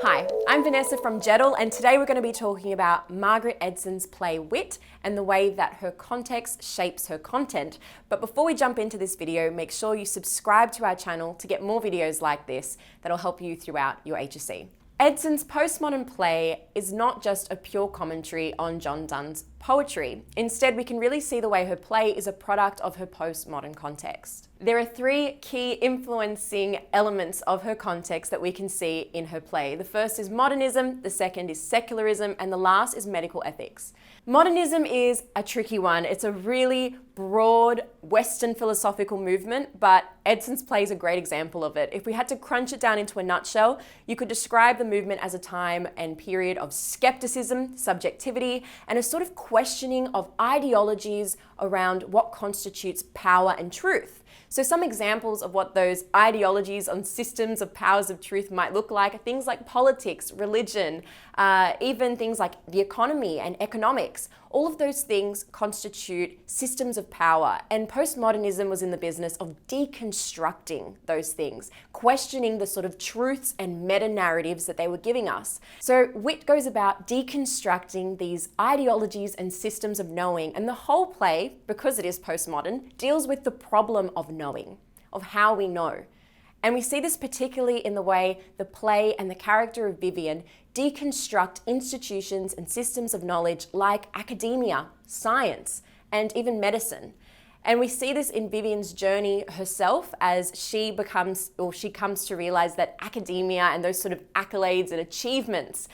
Hi, I'm Vanessa from Jettle, and today we're going to be talking about Margaret Edson's play Wit and the way that her context shapes her content. But before we jump into this video, make sure you subscribe to our channel to get more videos like this that'll help you throughout your HSC. Edson's postmodern play is not just a pure commentary on John Donne's poetry. Instead, we can really see the way her play is a product of her postmodern context. There are three key influencing elements of her context that we can see in her play. The first is modernism, the second is secularism, and the last is medical ethics. Modernism is a tricky one. It's a really broad Western philosophical movement, but Edson's play is a great example of it. If we had to crunch it down into a nutshell, you could describe the movement as a time and period of skepticism, subjectivity, and a sort of questioning of ideologies around what constitutes power and truth. So some examples of what those ideologies on systems of powers of truth might look like are things like politics, religion, even things like the economy and economics. All of those things constitute systems of power, and postmodernism was in the business of deconstructing those things, questioning the sort of truths and meta-narratives that they were giving us. So Wit goes about deconstructing these ideologies and systems of knowing, and the whole play, because it is postmodern, deals with the problem of knowing, of how we know. And we see this particularly in the way the play and the character of Vivian deconstruct institutions and systems of knowledge like academia, science, and even medicine. And we see this in Vivian's journey herself as she comes to realize that academia and those sort of accolades and achievements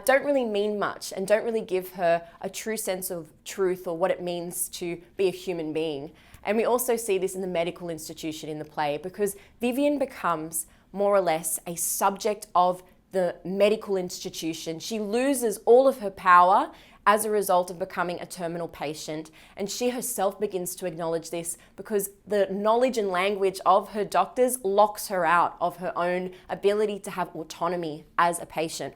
don't really mean much and don't really give her a true sense of truth or what it means to be a human being. And we also see this in the medical institution in the play, because Vivian becomes more or less a subject of the medical institution. She loses all of her power as a result of becoming a terminal patient, and she herself begins to acknowledge this because the knowledge and language of her doctors locks her out of her own ability to have autonomy as a patient.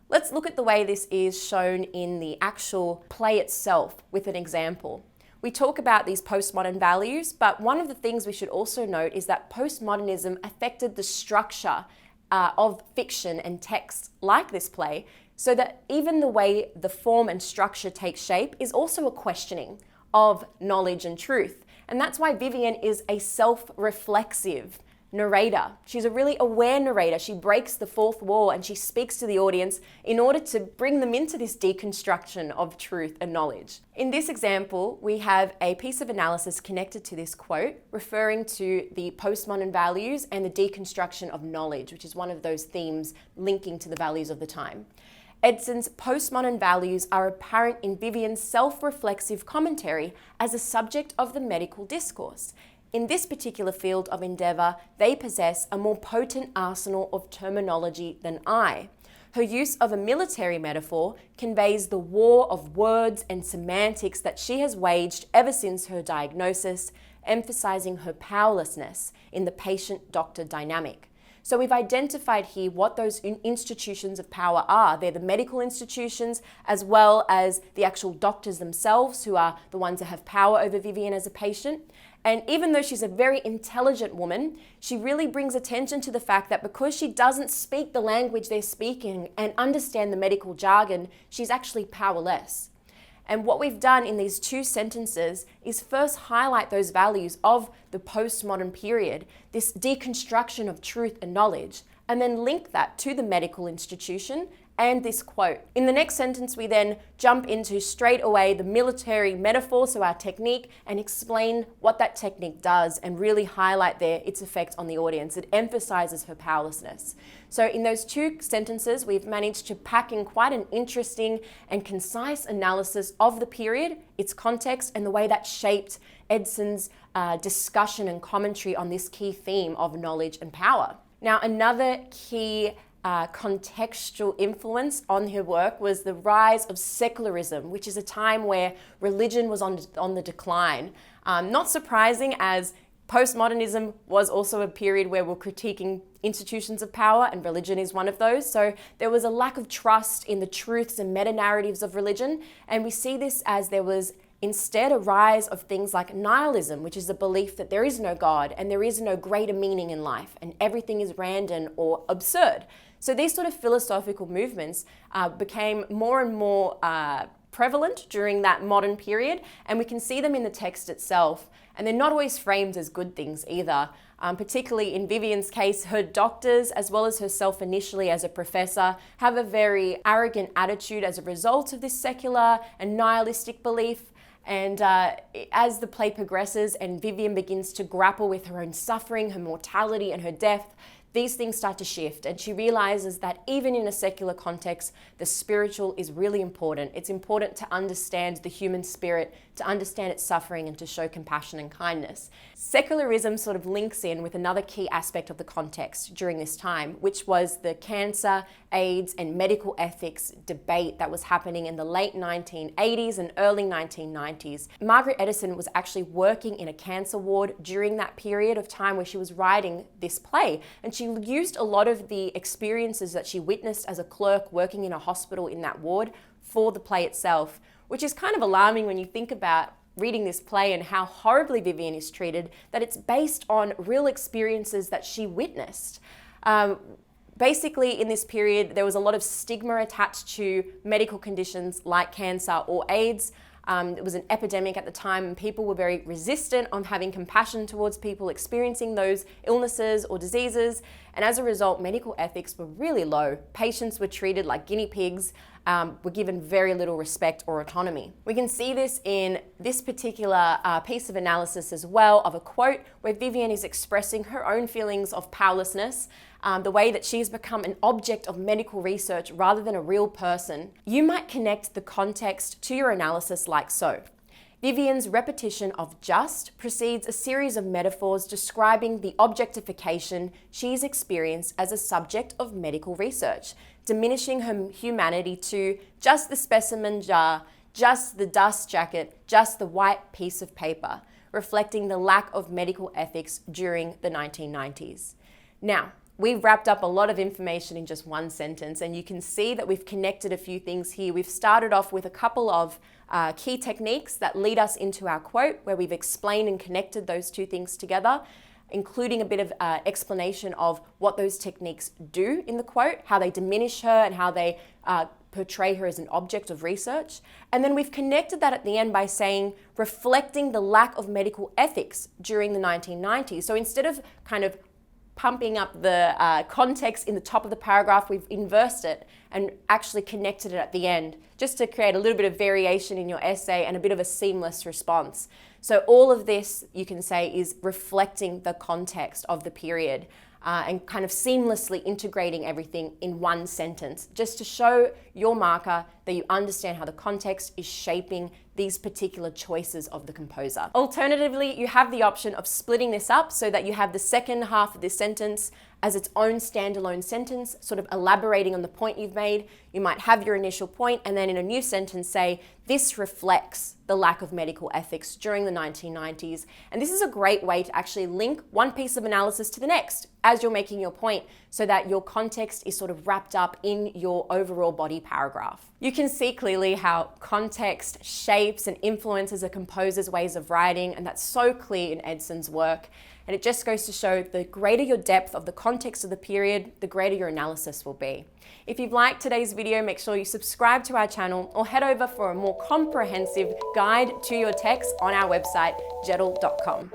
Let's look at the way this is shown in the actual play itself with an example. We talk about these postmodern values, but one of the things we should also note is that postmodernism affected the structure of fiction and text like this play, so that even the way the form and structure take shape is also a questioning of knowledge and truth. And that's why Vivian is a self-reflexive narrator. She's a really aware narrator. She breaks the fourth wall and she speaks to the audience in order to bring them into this deconstruction of truth and knowledge. In this example, we have a piece of analysis connected to this quote, referring to the postmodern values and the deconstruction of knowledge, which is one of those themes linking to the values of the time. Edson's postmodern values are apparent in Vivian's self-reflexive commentary as a subject of the medical discourse. In this particular field of endeavour, they possess a more potent arsenal of terminology than I. Her use of a military metaphor conveys the war of words and semantics that she has waged ever since her diagnosis, emphasising her powerlessness in the patient-doctor dynamic. So we've identified here what those institutions of power are. They're the medical institutions as well as the actual doctors themselves, who are the ones that have power over Vivian as a patient. And even though she's a very intelligent woman, she really brings attention to the fact that because she doesn't speak the language they're speaking and understand the medical jargon, she's actually powerless. And what we've done in these two sentences is first highlight those values of the postmodern period, this deconstruction of truth and knowledge, and then link that to the medical institution and this quote. In the next sentence, we then jump into straight away the military metaphor, so our technique, and explain what that technique does and really highlight there its effect on the audience. It emphasizes her powerlessness. So in those two sentences, we've managed to pack in quite an interesting and concise analysis of the period, its context, and the way that shaped Edson's discussion and commentary on this key theme of knowledge and power. Now, another key contextual influence on her work was the rise of secularism, which is a time where religion was on the decline. Not surprising, as postmodernism was also a period where we're critiquing institutions of power, and religion is one of those. So there was a lack of trust in the truths and meta-narratives of religion, and we see this as there was Instead, a rise of things like nihilism, which is a belief that there is no God and there is no greater meaning in life and everything is random or absurd. So these sort of philosophical movements became more and more prevalent during that modern period, and we can see them in the text itself. And they're not always framed as good things either. Particularly in Vivian's case, her doctors, as well as herself initially as a professor, have a very arrogant attitude as a result of this secular and nihilistic belief. And as the play progresses and Vivian begins to grapple with her own suffering, her mortality, and her death, these things start to shift, and she realizes that even in a secular context, the spiritual is really important. It's important to understand the human spirit, to understand its suffering, and to show compassion and kindness. Secularism sort of links in with another key aspect of the context during this time, which was the cancer, AIDS, and medical ethics debate that was happening in the late 1980s and early 1990s. Margaret Edson was actually working in a cancer ward during that period of time where she was writing this play, and she used a lot of the experiences that she witnessed as a clerk working in a hospital in that ward for the play itself, which is kind of alarming when you think about reading this play and how horribly Vivian is treated, that it's based on real experiences that she witnessed. Basically, in this period, there was a lot of stigma attached to medical conditions like cancer or AIDS. It was an epidemic at the time, and people were very resistant on having compassion towards people experiencing those illnesses or diseases. And as a result, medical ethics were really low. Patients were treated like guinea pigs, were given very little respect or autonomy. We can see this in this particular piece of analysis as well, of a quote where Vivian is expressing her own feelings of powerlessness, the way that she's become an object of medical research rather than a real person. You might connect the context to your analysis like so. Vivian's repetition of just precedes a series of metaphors describing the objectification she's experienced as a subject of medical research, diminishing her humanity to just the specimen jar, just the dust jacket, just the white piece of paper, reflecting the lack of medical ethics during the 1990s. Now, we've wrapped up a lot of information in just one sentence, and you can see that we've connected a few things here. We've started off with a couple of key techniques that lead us into our quote, where we've explained and connected those two things together, including a bit of explanation of what those techniques do in the quote, how they diminish her and how they portray her as an object of research. And then we've connected that at the end by saying, reflecting the lack of medical ethics during the 1990s. So instead of kind of pumping up the context in the top of the paragraph, we've inversed it and actually connected it at the end, just to create a little bit of variation in your essay and a bit of a seamless response. So all of this, you can say, is reflecting the context of the period and kind of seamlessly integrating everything in one sentence, just to show your marker that you understand how the context is shaping these particular choices of the composer. Alternatively, you have the option of splitting this up so that you have the second half of this sentence as its own standalone sentence, sort of elaborating on the point you've made. You might have your initial point and then in a new sentence say, this reflects the lack of medical ethics during the 1990s. And this is a great way to actually link one piece of analysis to the next as you're making your point, so that your context is sort of wrapped up in your overall body paragraph. You can see clearly how context shapes and influences a composer's ways of writing, and that's so clear in Edson's work. And it just goes to show the greater your depth of the context of the period, the greater your analysis will be. If you've liked today's video, make sure you subscribe to our channel or head over for a more comprehensive guide to your text on our website, jedl.com.